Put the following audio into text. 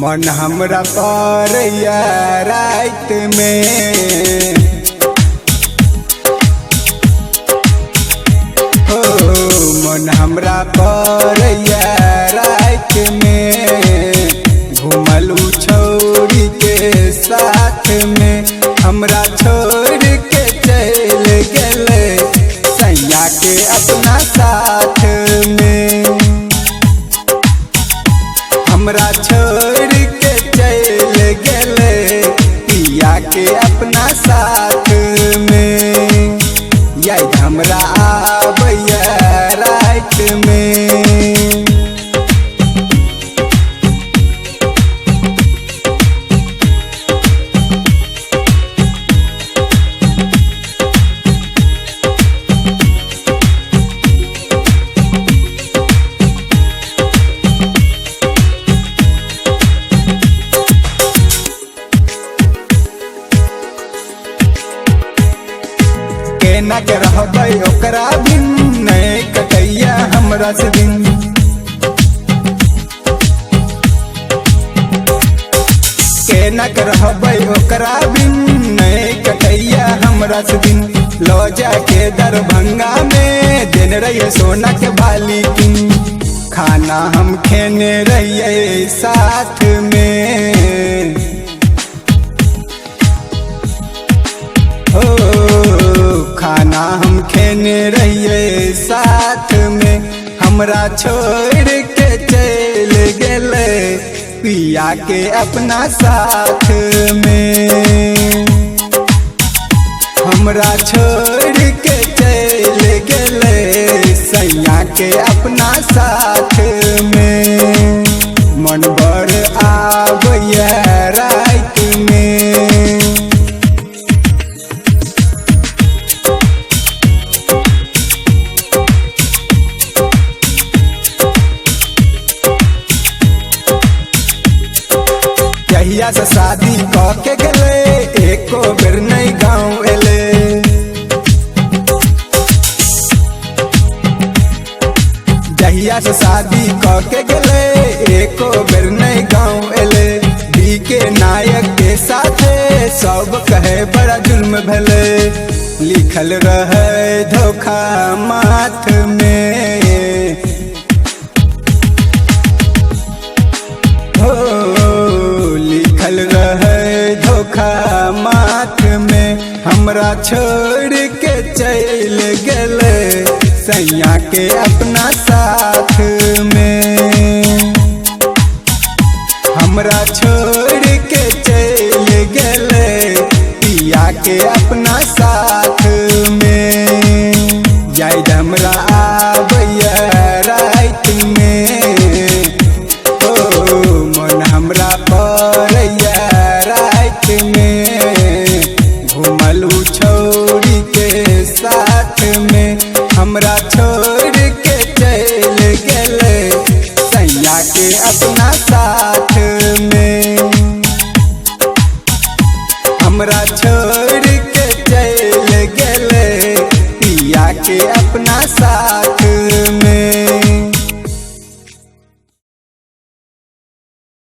मन हमरा परैया रात में हो मन हमरा परैया रात में घुमलू छोड़ी के साथ में हमरा छोड़ के चल गले सैया के अपना साथ में हमरा छोड़ के चल गले पिया के अपना साथ में याद हमरा आबैया रात में। केना के रहबै ओकरा बिन नहीं कटैया हमरा से दिन केना के रहबै ओकरा बिन नहीं कटैया हमरा से दिन लो जाके दरभंगा में दिन रहिए सोना के भाली किन खाना हम खेने रहिए साथ में खाना हम खेने रहिए साथ में हमरा छोड़ के चल गले पिया के अपना साथ में हमरा छोड़ के चल गले सैया के अपना साथ में मन बड़ आबैया रात में। जहिया से शादी के गले एको बेर नहीं गाँव एले जहिया से शादी के गले एको बेर नहीं गाँव एले बीके नायक के साथे सब कहे बड़ा जुल्म भले लिखल रहे धोखा माथ में लिखल रहे धोखा माथ में हमरा छोड़ के चल गले सैया के अपना साथ में।